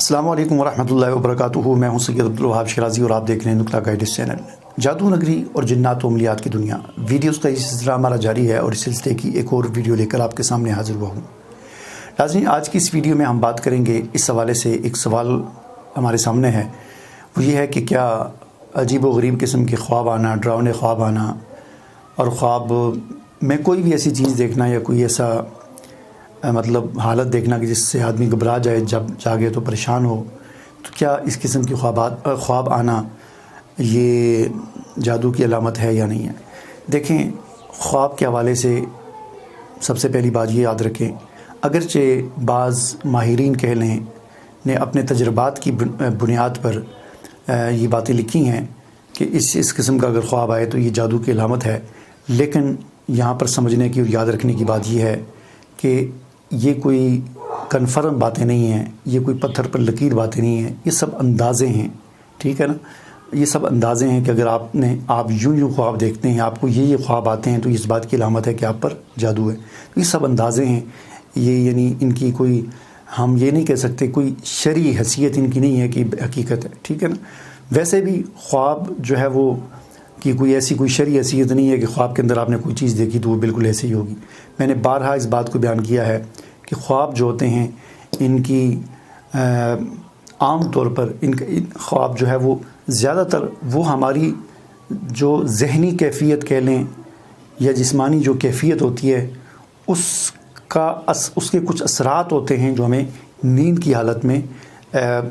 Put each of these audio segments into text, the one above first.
السلام علیکم ورحمۃ اللہ وبرکاتہ۔ میں ہوں سید عبدالوہاب شیرازی اور آپ دیکھ رہے ہیں نقطہ گائیڈنس چینل۔ جادو نگری اور جنات و عملیات کی دنیا ویڈیوز کا یہ سلسلہ ہمارا جاری ہے اور اس سلسلے کی ایک اور ویڈیو لے کر آپ کے سامنے حاضر ہوا ہوں۔ ناظرین، آج کی اس ویڈیو میں ہم بات کریں گے، اس حوالے سے ایک سوال ہمارے سامنے ہے، وہ یہ ہے کہ کیا عجیب و غریب قسم کے خواب آنا، ڈراؤنے خواب آنا اور خواب میں کوئی بھی ایسی چیز دیکھنا یا کوئی ایسا حالت دیکھنا کہ جس سے آدمی گھبرا جائے، جب جاگے تو پریشان ہو، تو کیا اس قسم کی خواب آنا یہ جادو کی علامت ہے یا نہیں ہے؟ دیکھیں، خواب کے حوالے سے سب سے پہلی بات یہ یاد رکھیں، اگرچہ بعض ماہرین کہہ لیں نے اپنے تجربات کی بنیاد پر یہ باتیں لکھی ہیں کہ اس قسم کا اگر خواب آئے تو یہ جادو کی علامت ہے، لیکن یہاں پر سمجھنے کی اور یاد رکھنے کی بات یہ ہے کہ یہ کوئی کنفرم باتیں نہیں ہیں، یہ کوئی پتھر پر لکیر باتیں نہیں ہیں، یہ سب اندازے ہیں، ٹھیک ہے نا؟ یہ سب اندازے ہیں کہ اگر آپ یوں خواب دیکھتے ہیں، آپ کو یہ خواب آتے ہیں تو اس بات کی علامت ہے کہ آپ پر جادو ہے۔ یہ سب اندازے ہیں، یہ یعنی ان کی کوئی، ہم یہ نہیں کہہ سکتے، کوئی شرعی حیثیت ان کی نہیں ہے کہ حقیقت ہے، ٹھیک ہے نا؟ ویسے بھی خواب جو ہے وہ کہ کوئی ایسی کوئی شرعی حیثیت نہیں ہے کہ خواب کے اندر آپ نے کوئی چیز دیکھی تو وہ بالکل ایسے ہی ہوگی۔ میں نے بارہا اس بات کو بیان کیا ہے کہ خواب جو ہوتے ہیں ان کی عام طور پر ان خواب جو ہے وہ زیادہ تر وہ ہماری جو ذہنی کیفیت کہہ لیں یا جسمانی جو کیفیت ہوتی ہے اس کے کچھ اثرات ہوتے ہیں جو ہمیں نیند کی حالت میں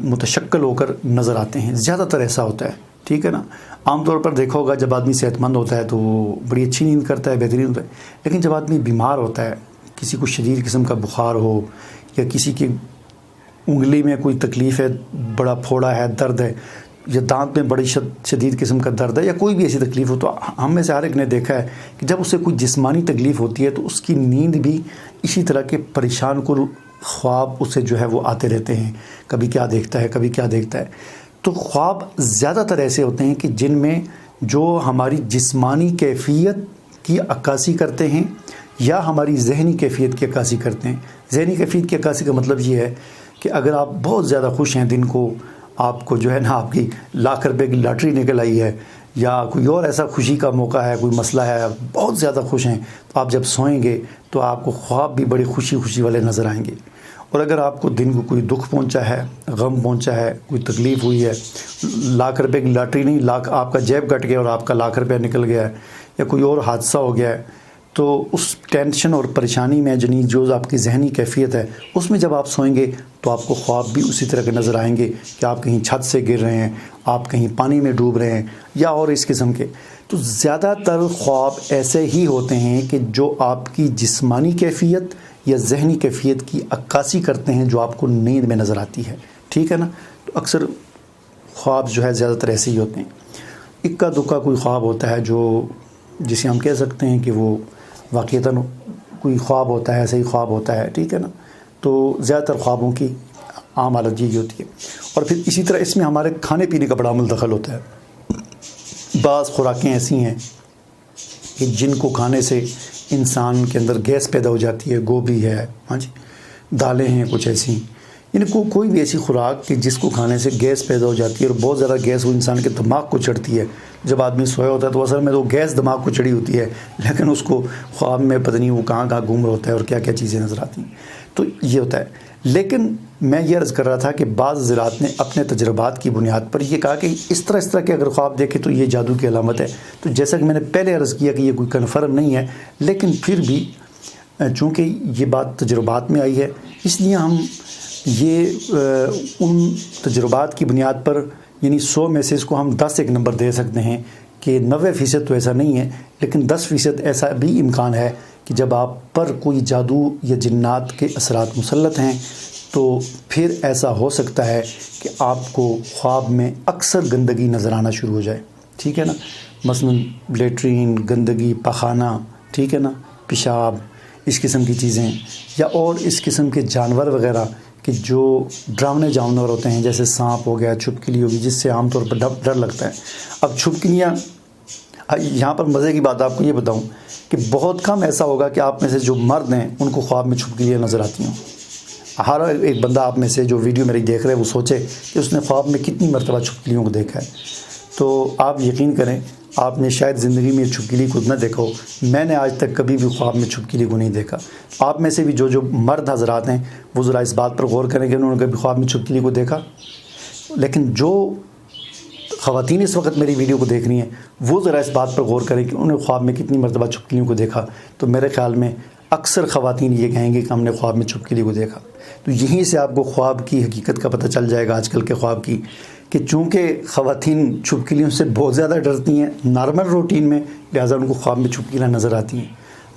متشکل ہو کر نظر آتے ہیں، زیادہ تر ایسا ہوتا ہے، ٹھیک ہے نا؟ عام طور پر دیکھا ہوگا جب آدمی صحت مند ہوتا ہے تو وہ بڑی اچھی نیند کرتا ہے، بہترین ہوتا ہے، لیکن جب آدمی بیمار ہوتا ہے، کسی کو شدید قسم کا بخار ہو یا کسی کی انگلی میں کوئی تکلیف ہے، بڑا پھوڑا ہے، درد ہے، یا دانت میں بڑی شدید قسم کا درد ہے، یا کوئی بھی ایسی تکلیف ہو، تو ہم میں سے ہر ایک نے دیکھا ہے کہ جب اسے کوئی جسمانی تکلیف ہوتی ہے تو اس کی نیند بھی اسی طرح کے پریشان کن خواب اسے جو ہے وہ آتے رہتے ہیں، کبھی کیا دیکھتا ہے، کبھی کیا دیکھتا ہے۔ تو خواب زیادہ تر ایسے ہوتے ہیں کہ جن میں جو ہماری جسمانی کیفیت کی عکاسی کرتے ہیں یا ہماری ذہنی کیفیت کی عکاسی کرتے ہیں۔ ذہنی کیفیت کی عکاسی کا مطلب یہ ہے کہ اگر آپ بہت زیادہ خوش ہیں، دن کو آپ کو جو ہے نا آپ کی لاکھ روپے کی لاٹری نکل آئی ہے یا کوئی اور ایسا خوشی کا موقع ہے، کوئی مسئلہ ہے، بہت زیادہ خوش ہیں، تو آپ جب سوئیں گے تو آپ کو خواب بھی بڑی خوشی والے نظر آئیں گے۔ اور اگر آپ کو دن کو کوئی دکھ پہنچا ہے، غم پہنچا ہے، کوئی تکلیف ہوئی ہے، لاکھ روپے کی لاٹری نہیں، آپ کا جیب کٹ گیا اور آپ کا لاکھ روپے نکل گیا ہے، یا کوئی اور حادثہ ہو گیا ہے، تو اس ٹینشن اور پریشانی میں جو آپ کی ذہنی کیفیت ہے اس میں جب آپ سوئیں گے تو آپ کو خواب بھی اسی طرح کے نظر آئیں گے کہ آپ کہیں چھت سے گر رہے ہیں، آپ کہیں پانی میں ڈوب رہے ہیں یا اور اس قسم کے۔ تو زیادہ تر خواب ایسے ہی ہوتے ہیں کہ جو آپ کی جسمانی کیفیت یا ذہنی کیفیت کی عکاسی کرتے ہیں، جو آپ کو نیند میں نظر آتی ہے، ٹھیک ہے نا؟ تو اکثر خواب جو ہے زیادہ تر ایسے ہی ہوتے ہیں۔ اکا دکا کوئی خواب ہوتا ہے جسے ہم کہہ سکتے ہیں کہ وہ واقعتاً کوئی خواب ہوتا ہے، ایسے ہی خواب ہوتا ہے، ٹھیک ہے نا؟ تو زیادہ تر خوابوں کی عام حالت یہی ہوتی ہے۔ اور پھر اسی طرح اس میں ہمارے کھانے پینے کا بڑا عمل دخل ہوتا ہے۔ بعض خوراکیں ایسی ہیں کہ جن کو کھانے سے انسان کے اندر گیس پیدا ہو جاتی ہے، گوبھی ہے، ہاں جی، دالیں ہیں کچھ ایسی، یعنی کوئی بھی ایسی خوراک کہ جس کو کھانے سے گیس پیدا ہو جاتی ہے اور بہت زیادہ گیس وہ انسان کے دماغ کو چڑھتی ہے۔ جب آدمی سویا ہوتا ہے تو اصل میں تو گیس دماغ کو چڑھی ہوتی ہے، لیکن اس کو خواب میں پتہ نہیں وہ کہاں گھوم رہا ہوتا ہے اور کیا کیا چیزیں نظر آتی ہیں، تو یہ ہوتا ہے۔ لیکن میں یہ عرض کر رہا تھا کہ بعض حضرات نے اپنے تجربات کی بنیاد پر یہ کہا کہ اس طرح کے اگر خواب دیکھے تو یہ جادو کی علامت ہے۔ تو جیسا کہ میں نے پہلے عرض کیا کہ یہ کوئی کنفرم نہیں ہے، لیکن پھر بھی چونکہ یہ بات تجربات میں آئی ہے، اس لیے ہم یہ ان تجربات کی بنیاد پر یعنی 100 میں سے اس کو ہم 10 ایک نمبر دے سکتے ہیں کہ 90% تو ایسا نہیں ہے، لیکن 10% ایسا بھی امکان ہے کہ جب آپ پر کوئی جادو یا جنات کے اثرات مسلط ہیں تو پھر ایسا ہو سکتا ہے کہ آپ کو خواب میں اکثر گندگی نظر آنا شروع ہو جائے، ٹھیک ہے نا؟ مثلاً لیٹرین، گندگی، پخانہ، ٹھیک ہے نا، پیشاب، اس قسم کی چیزیں، یا اور اس قسم کے جانور وغیرہ کہ جو ڈراؤنے جانور ہوتے ہیں، جیسے سانپ ہو گیا، چھپکلی ہوگی، جس سے عام طور پر ڈر لگتا ہے۔ اب چھپکلیاں، یہاں پر مزے کی بات آپ کو یہ بتاؤں کہ بہت کم ایسا ہوگا کہ آپ میں سے جو مرد ہیں ان کو خواب میں چھپکلیاں نظر آتی ہوں، ہر ایک بندہ آپ میں سے جو ویڈیو میری دیکھ رہے ہے وہ سوچے کہ اس نے خواب میں کتنی مرتبہ چھپکلیوں کو دیکھا ہے. تو آپ یقین کریں آپ نے شاید زندگی میں چھپکلی کو نہ دیکھا ہو. میں نے آج تک کبھی بھی خواب میں چھپکلی کو نہیں دیکھا. آپ میں سے بھی جو مرد حضرات ہیں وہ ذرا اس بات پر غور کریں کہ انہوں نے کبھی خواب میں چھپکلی کو دیکھا. لیکن جو خواتین اس وقت میری ویڈیو کو دیکھ رہی ہیں وہ ذرا اس بات پر غور کریں کہ انہوں نے خواب میں کتنی مرتبہ چھپکلیوں کو دیکھا. تو میرے خیال میں اکثر خواتین یہ کہیں گے کہ ہم نے خواب میں چھپکلی کو دیکھا. تو یہیں سے آپ کو خواب کی حقیقت کا پتہ چل جائے گا آج کل کے خواب کی، کہ چونکہ خواتین چھپکلیوں سے بہت زیادہ ڈرتی ہیں نارمل روٹین میں، لہٰذا ان کو خواب میں چھپکلیاں نظر آتی ہیں.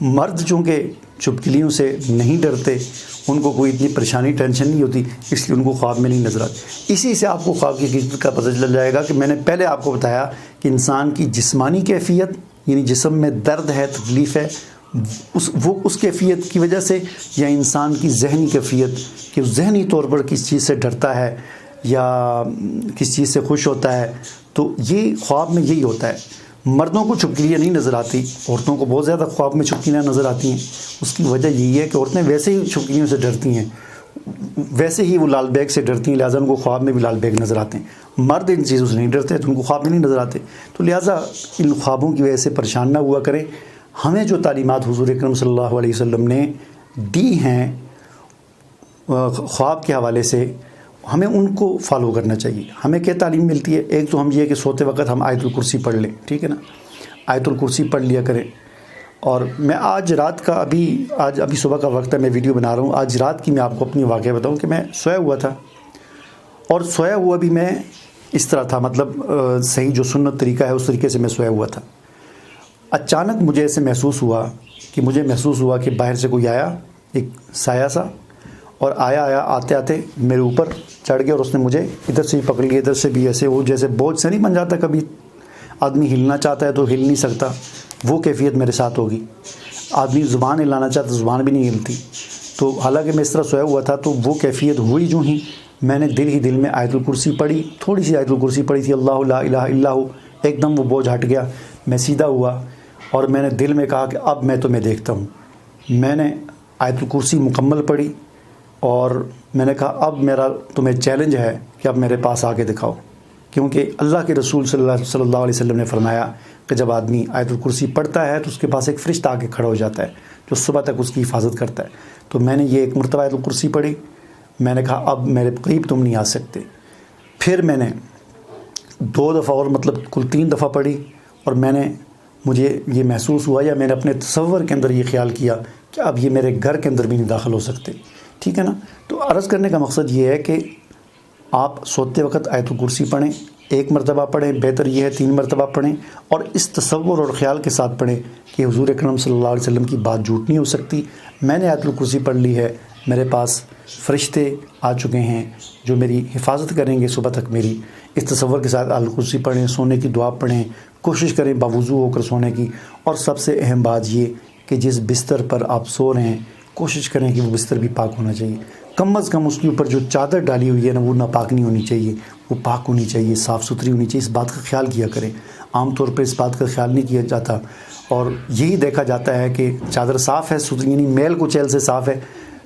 مرد چونکہ چھپکلیوں سے نہیں ڈرتے، ان کو کوئی اتنی پریشانی ٹینشن نہیں ہوتی، اس لیے ان کو خواب میں نہیں نظر آتی. اسی سے آپ کو خواب کی حقیقت کا پتہ چل جائے گا کہ میں نے پہلے آپ کو بتایا کہ انسان کی جسمانی کیفیت، یعنی جسم میں درد ہے، تکلیف ہے، اس کیفیت کی وجہ سے، یا انسان کی ذہنی کیفیت کہ ذہنی طور پر کس چیز سے ڈرتا ہے یا کس چیز سے خوش ہوتا ہے. تو یہ خواب میں یہی ہوتا ہے. مردوں کو چھپکلیاں نہیں نظر آتی، عورتوں کو بہت زیادہ خواب میں چھپکلیاں نظر آتی ہیں. اس کی وجہ یہی ہے کہ عورتیں ویسے ہی چھپکلیوں سے ڈرتی ہیں، ویسے ہی وہ لال بیگ سے ڈرتی ہیں، لہٰذا ان کو خواب میں بھی لال بیگ نظر آتے ہیں. مرد ان چیزوں سے نہیں ڈرتے تو ان کو خواب میں نہیں نظر آتے. تو لہٰذا ان خوابوں کی وجہ سے پریشان نہ ہوا کریں. ہمیں جو تعلیمات حضور اکرم صلی اللہ علیہ وسلم نے دی ہیں خواب کے حوالے سے، ہمیں ان کو فالو کرنا چاہیے. ہمیں کیا تعلیم ملتی ہے؟ ایک تو ہم یہ کہ سوتے وقت ہم آیت الکرسی پڑھ لیں، ٹھیک ہے نا، آیت الکرسی پڑھ لیا کریں. اور میں آج رات کا ابھی صبح کا وقت ہے، میں ویڈیو بنا رہا ہوں. آج رات کی میں آپ کو اپنی واقعہ بتاؤں کہ میں سویا ہوا تھا، اور سویا ہوا بھی میں اس طرح تھا، مطلب صحیح جو سنت طریقہ ہے اس طریقے سے میں سویا ہوا تھا. اچانک مجھے ایسے محسوس ہوا کہ باہر سے کوئی آیا، ایک سایہ سا، اور آتے آتے میرے اوپر چڑھ گیا، اور اس نے مجھے ادھر سے بھی پکڑ لیا، ادھر سے بھی. ایسے وہ جیسے بوجھ سے نہیں بن جاتا، کبھی آدمی ہلنا چاہتا ہے تو ہل نہیں سکتا، وہ کیفیت میرے ساتھ ہوگی. آدمی زبان ہلانا چاہتا ہے، زبان بھی نہیں ہلتی. تو حالانکہ میں اس طرح سویا ہوا تھا، تو وہ کیفیت ہوئی. جو ہی میں نے دل میں آیت الکرسی پڑھی، تھوڑی سی آیت الکرسی پڑھی تھی، اللہ لا الہ الا ہو، ایک دم وہ بوجھ ہٹ گیا. میں سیدھا ہوا اور میں نے دل میں کہا کہ اب میں تمہیں دیکھتا ہوں. میں نے آیت الکرسی مکمل پڑھی اور میں نے کہا اب میرا تمہیں چیلنج ہے کہ اب میرے پاس آ کے دکھاؤ. کیونکہ اللہ کے رسول صلی اللہ علیہ وسلم نے فرمایا کہ جب آدمی آیت الکرسی پڑھتا ہے تو اس کے پاس ایک فرشتہ آ کے کھڑا ہو جاتا ہے جو صبح تک اس کی حفاظت کرتا ہے. تو میں نے یہ ایک مرتبہ آیت الکرسی پڑھی. میں نے کہا اب میرے قریب تم نہیں آ سکتے. پھر میں نے 2 دفعہ اور مطلب کل 3 دفعہ پڑھی، اور مجھے یہ محسوس ہوا، یا میں نے اپنے تصور کے اندر یہ خیال کیا کہ اب یہ میرے گھر کے اندر بھی نہیں داخل ہو سکتے. ٹھیک ہے نا. تو عرض کرنے کا مقصد یہ ہے کہ آپ سوتے وقت آیت الکرسی پڑھیں، 1 مرتبہ پڑھیں، بہتر یہ ہے 3 مرتبہ پڑھیں، اور اس تصور اور خیال کے ساتھ پڑھیں کہ حضور اکرم صلی اللہ علیہ وسلم کی بات جھوٹ نہیں ہو سکتی. میں نے آیت الکرسی پڑھ لی ہے، میرے پاس فرشتے آ چکے ہیں جو میری حفاظت کریں گے صبح تک میری. اس تصور کے ساتھ آیت الکرسی پڑھیں، سونے کی دعا پڑھیں، کوشش کریں باوضو ہو کر سونے کی. اور سب سے اہم بات یہ کہ جس بستر پر آپ سو رہے ہیں کوشش کریں کہ وہ بستر بھی پاک ہونا چاہیے. کم از کم اس کے اوپر جو چادر ڈالی ہوئی ہے نا وہ ناپاک نہیں ہونی چاہیے، وہ پاک ہونی چاہیے، صاف ستھری ہونی چاہیے. اس بات کا خیال کیا کریں. عام طور پہ اس بات کا خیال نہیں کیا جاتا، اور یہی دیکھا جاتا ہے کہ چادر صاف ہے، ستھری، یعنی میل کچیل سے صاف ہے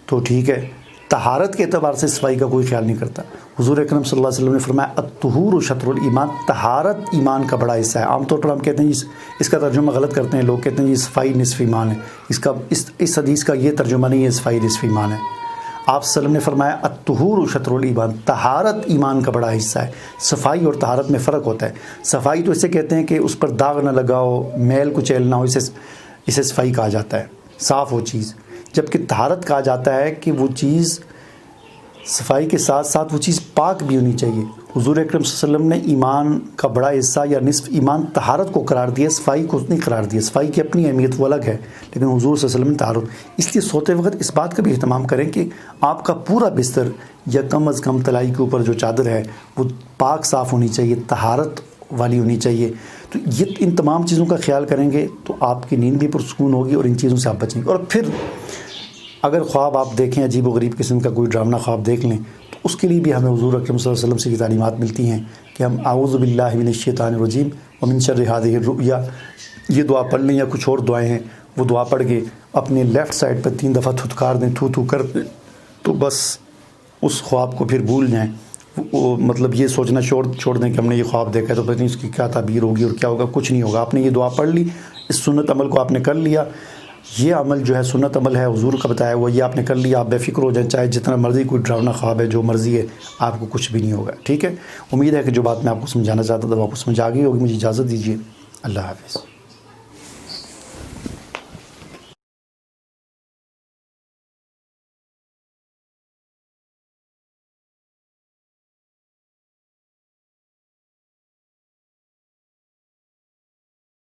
تو ٹھیک ہے. طہارت کے اعتبار سے صفائی کا کوئی خیال نہیں کرتا. حضور اکرم صلی اللہ علیہ وسلم نے فرمایا الطہور شطر الایمان، طہارت ایمان کا بڑا حصہ ہے. عام طور پر ہم کہتے ہیں اس کا ترجمہ غلط کرتے ہیں لوگ، کہتے ہیں یہ صفائی نصف ایمان ہے. اس حدیث کا یہ ترجمہ نہیں ہے صفائی نصف ایمان ہے. آپ صلی اللہ علیہ وسلم نے فرمایا الطہور شطر الایمان، طہارت ایمان کا بڑا حصہ ہے. صفائی اور طہارت میں فرق ہوتا ہے. صفائی تو اسے کہتے ہیں کہ اس پر داغ نہ لگاؤ، میل کچیل نہ ہو، اسے صفائی کہا جاتا ہے، صاف ہو چیز. جبکہ طہارت کہا جاتا ہے کہ وہ چیز صفائی کے ساتھ ساتھ وہ چیز پاک بھی ہونی چاہیے. حضور اکرم صلی اللہ علیہ وسلم نے ایمان کا بڑا حصہ یا نصف ایمان طہارت کو قرار دیا، صفائی کو نہیں قرار دیا. صفائی کی اپنی اہمیت وہ الگ ہے، لیکن حضور صلی اللہ علیہ وسلم نے طہارت. اس لیے سوتے وقت اس بات کا بھی اہتمام کریں کہ آپ کا پورا بستر یا کم از کم تلائی کے اوپر جو چادر ہے وہ پاک صاف ہونی چاہیے، طہارت والی ہونی چاہیے. تو یہ ان تمام چیزوں کا خیال کریں گے تو آپ کی نیند بھی پرسکون ہوگی اور ان چیزوں سے آپ بچیں گے. اور پھر اگر خواب آپ دیکھیں، عجیب و غریب قسم کا کوئی ڈرامنا خواب دیکھ لیں، تو اس کے لیے بھی ہمیں حضور اکرم صلی اللہ علیہ وسلم سے یہ تعلیمات ملتی ہیں کہ ہم اعوذ باللہ من الشیطان الرجیم ومن شر ہذہ الرؤیا، یہ دعا پڑھ لیں، یا کچھ اور دعائیں ہیں وہ دعا پڑھ کے اپنے لیفٹ سائڈ پر 3 دفعہ تھتکار دیں، تھو کر دیں، تو بس اس خواب کو پھر بھول جائیں، وہ مطلب یہ سوچنا چھوڑ دیں کہ ہم نے یہ خواب دیکھا ہے تو پتہ نہیں اس کی کیا تعبیر ہوگی اور کیا ہوگا. کچھ نہیں ہوگا. آپ نے یہ دعا پڑھ لی، اس سنت عمل کو آپ نے کر لیا. یہ عمل جو ہے سنت عمل ہے، حضور کا بتایا ہوا، یہ آپ نے کر لیا. آپ بے فکر ہو جائیں، چاہے جتنا مرضی کوئی ڈراؤنا خواب ہے، جو مرضی ہے، آپ کو کچھ بھی نہیں ہوگا. ٹھیک ہے. امید ہے کہ جو بات میں آپ کو سمجھانا چاہتا تھا وہ آپ کو سمجھ آ گئی ہوگی. مجھے اجازت دیجیے. اللہ حافظ.